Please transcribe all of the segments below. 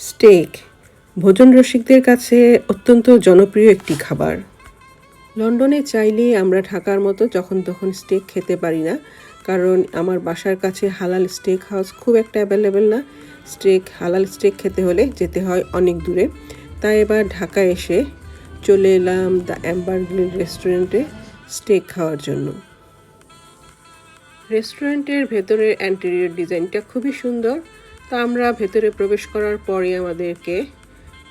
Stake ভোজন রসিকদের কাছে অত্যন্ত জনপ্রিয় একটি খাবার। লন্ডনে চাইলে আমরা ঢাকার মতো যখন তখন স্টেক খেতে পারি না, কারণ আমার বাসার কাছে হালাল স্টেক হাউস খুব একটা অ্যাভেলেবেল না। হালাল স্টেক খেতে হলে যেতে হয় অনেক দূরে। তাই এবার ঢাকা এসে চলে এলাম দ্য অ্যাম্বার গ্রিল রেস্টুরেন্টে স্টেক খাওয়ার জন্য। রেস্টুরেন্টের ভেতরের ইন্টেরিয়র ডিজাইনটা খুবই সুন্দর। তা আমরা ভেতরে প্রবেশ করার পরে আমাদেরকে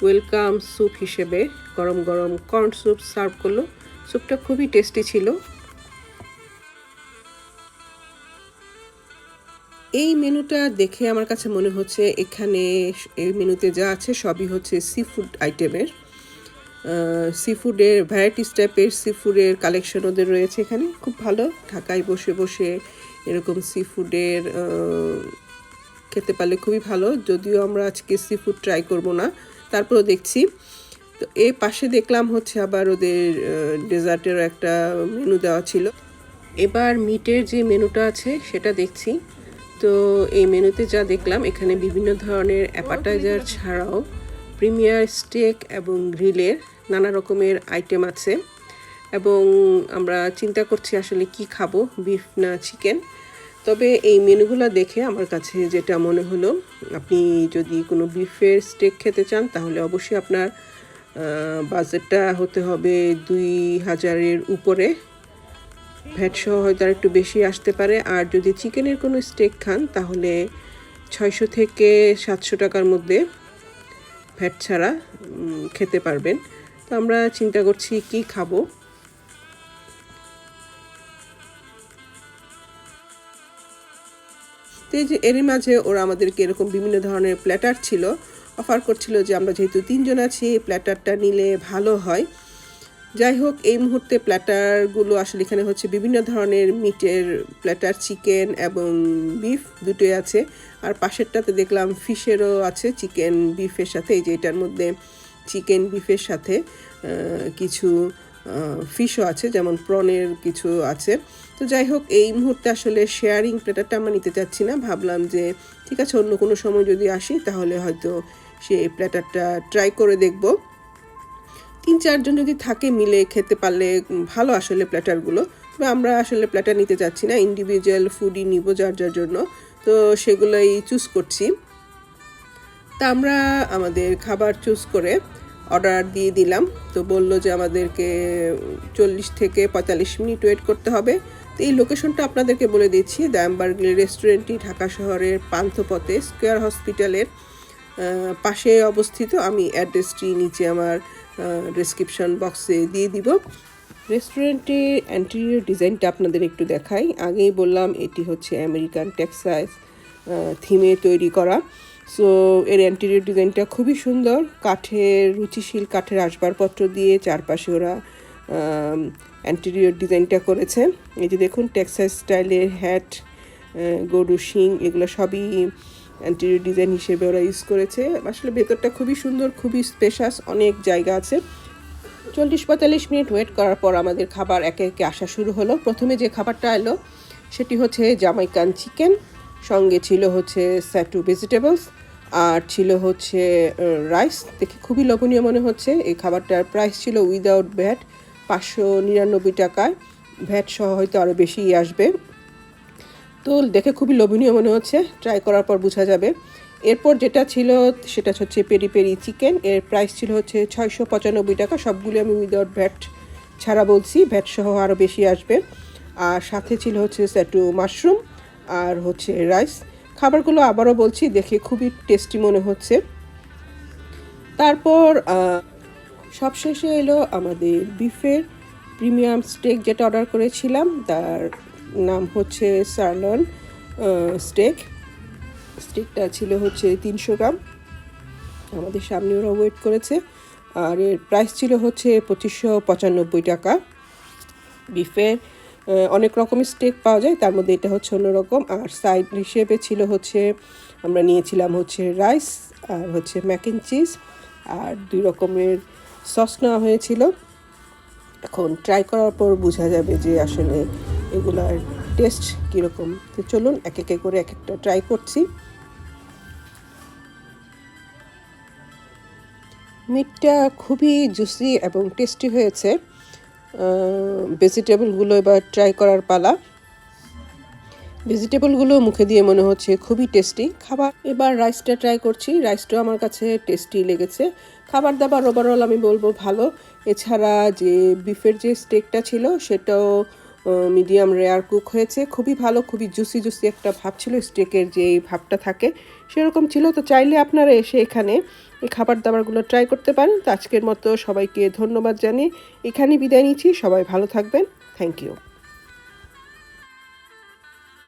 ওয়েলকাম স্যুপ হিসেবে গরম গরম কর্ন স্যুপ সার্ভ করলো। স্যুপটা খুবই টেস্টি ছিল। এই মেনুটা দেখে আমার কাছে মনে হচ্ছে এখানে এই মেনুতে যা আছে সবই হচ্ছে সি ফুড আইটেমের। সি ফুডের ভ্যারাইটিস টাইপের সি ফুডের কালেকশন ওদের রয়েছে এখানে। খুব ভালো, ঢাকায় বসে বসে এরকম সি ফুডের খেতে পারলে খুবই ভালো। যদিও আমরা আজকে সি ফুড ট্রাই করবো না, তারপরেও দেখছি। তো এই পাশে দেখলাম হচ্ছে আবার ওদের ডেজার্টেরও একটা মেনু দেওয়া ছিল। এবার মিটের যে মেনুটা আছে সেটা দেখছি। তো এই মেনুতে যা দেখলাম, এখানে বিভিন্ন ধরনের অ্যাপাটাইজার ছাড়াও প্রিমিয়ার স্টেক এবং গ্রিলের নানা রকমের আইটেম আছে। এবং আমরা চিন্তা করছি আসলে কি খাবো, বিফ না চিকেন। তবে এই মেনুগুলো দেখে আমার কাছে যেটা মনে হলো, আপনি যদি কোনো বিফের স্টেক খেতে চান তাহলে অবশ্যই আপনার বাজেটটা হতে হবে 2000-এর উপরে। ভ্যাট সহ হয়তো আর একটু বেশি আসতে পারে। আর যদি চিকেনের কোনো স্টেক খান তাহলে 600 থেকে 700 টাকার মধ্যে ভ্যাট ছাড়া খেতে পারবেন। তো আমরা চিন্তা করছি কি খাবো। তো এই যে এরই মাঝে ওরা আমাদেরকে এরকম বিভিন্ন ধরনের প্ল্যাটার ছিল, অফার করছিল যে আমরা যেহেতু 3 জন আছি প্ল্যাটারটা নিলে ভালো হয়। যাই হোক, এই মুহূর্তে প্ল্যাটারগুলো আসলে এখানে হচ্ছে বিভিন্ন ধরনের মিটের প্ল্যাটার, চিকেন এবং বিফ দুটোই আছে। আর পাশেরটাতে দেখলাম ফিশেরও আছে, চিকেন বিফের সাথে। এই যে এটার মধ্যে চিকেন বিফের সাথে কিছু ফিশও আছে, যেমন প্রনের কিছু আছে। তো যাই হোক, এই মুহূর্তে আসলে শেয়ারিং প্ল্যাটারটা আমরা নিতে চাচ্ছি না। ভাবলাম যে ঠিক আছে, অন্য কোনো সময় যদি আসি তাহলে হয়তো সেই প্ল্যাটারটা ট্রাই করে দেখব। 3-4 জন যদি থাকে মিলে খেতে পারলে ভালো আসলে প্ল্যাটারগুলো। তবে আমরা আসলে প্ল্যাটার নিতে চাচ্ছি না, ইন্ডিভিজুয়াল ফুডই নিব যার যার জন্য। তো সেগুলোই চুজ করছি। তা আমরা আমাদের খাবার চুজ করে অর্ডার দিয়ে দিলাম। তো বললো যে আমাদেরকে 40 থেকে 45 মিনিট ওয়েট করতে হবে। তো এই লোকেশনটা আপনাদেরকে বলে দিচ্ছি। দ্য অ্যাম্বার গ্রিল রেস্টুরেন্টটি ঢাকা শহরের পান্থপথে স্কয়ার হসপিটালের পাশে অবস্থিত। আমি অ্যাড্রেসটি নিচে আমার ডেসক্রিপশন বক্সে দিয়ে দিব। রেস্টুরেন্টের ইন্টেরিয়র ডিজাইনটা আপনাদের একটু দেখাই। আগেই বললাম এটি হচ্ছে আমেরিকান টেক্সাস থিমে তৈরি করা। সো এর ইন্টেরিয়র ডিজাইনটা খুবই সুন্দর। রুচিশীল কাঠের আসবাবপত্র দিয়ে চারপাশে ওরা ইন্টেরিয়র ডিজাইনটা করেছে। এই যে দেখুন, টেক্সাস স্টাইলের হ্যাট, গরু শিং, এগুলো সবই ইন্টেরিয়র ডিজাইন হিসেবে ওরা ইউজ করেছে। আসলে ভেতরটা খুবই সুন্দর, খুবই স্পেশাস, অনেক জায়গা আছে। 40-45 মিনিট ওয়েট করার পর আমাদের খাবার একে একে আসা শুরু হলো। প্রথমে যে খাবারটা এলো সেটি হচ্ছে জামাইকান চিকেন, সঙ্গে ছিল হচ্ছে স্যাটু ভেজিটেবলস, আর ছিল হচ্ছে রাইস। দেখে খুবই লোভনীয় মনে হচ্ছে। এই খাবারটার প্রাইস ছিল উইদাউট ভ্যাট 599 টাকায়। ভ্যাট সহ হয়তো আরও বেশিই আসবে। তো দেখে খুবই লোভনীয় মনে হচ্ছে, ট্রাই করার পর বোঝা যাবে। এরপর যেটা ছিল সেটা হচ্ছে পেরি পেরি চিকেন। এর প্রাইস ছিল হচ্ছে 695 টাকা। সবগুলো আমি উইদাউট ভ্যাট ছাড়া বলছি, ভ্যাট সহ আরও বেশি আসবে। আর সাথে ছিল হচ্ছে স্যাটু মাশরুম আর হচ্ছে রাইস। খাবারগুলো আবারও বলছি, দেখে খুবই টেস্টি মনে হচ্ছে। তারপর সবশেষে এলো আমাদের বিফের প্রিমিয়াম স্টেক, যেটা অর্ডার করেছিলাম। তার নাম হচ্ছে সারলন স্টেকটা ছিল হচ্ছে 300 গ্রাম। আমাদের সামনে ওরা ওয়েট করেছে। আর এর প্রাইস ছিল হচ্ছে 2595 টাকা। বিফের অনেক রকমের স্টেক পাওয়া যায়, তার মধ্যে এটা হচ্ছে অন্যরকম। আর সাইড হিসেবে ছিল হচ্ছে আমরা নিয়েছিলাম হচ্ছে রাইস আর হচ্ছে ম্যাক অ্যান্ড চিজ, আর 2 রকমের সস নেওয়া হয়েছিল। এখন ট্রাই করার পর বোঝা যাবে যে আসলে এগুলার টেস্ট কীরকম। তো চলুন এক এক করে এক একটা ট্রাই করছি। মিটটা খুবই জুসি এবং টেস্টি হয়েছে। ভেজিটেবলগুলো এবার ট্রাই করার পালা। ভেজিটেবলগুলো মুখে দিয়ে মনে হচ্ছে খুবই টেস্টি খাবার। এবার রাইসটা ট্রাই করছি, রাইসটাও আমার কাছে টেস্টি লেগেছে। খাবার দাবার ওভারঅল আমি বলবো ভালো। এছাড়া যে বিফের যে স্টেকটা ছিল সেটাও মিডিয়াম রেয়ার কুক হয়েছে, খুবই ভালো, খুবই জুসি জুসি একটা ভাব ছিল, স্টেকের যে ভাবটা থাকে সেরকম ছিল। তো চাইলে আপনারা এসে এখানে এই খাবার দাবারগুলো ট্রাই করতে পারেন। তো আজকের মতো সবাইকে ধন্যবাদ জানিয়ে এখানেই বিদায় নিচ্ছি। সবাই ভালো থাকবেন। Thank you.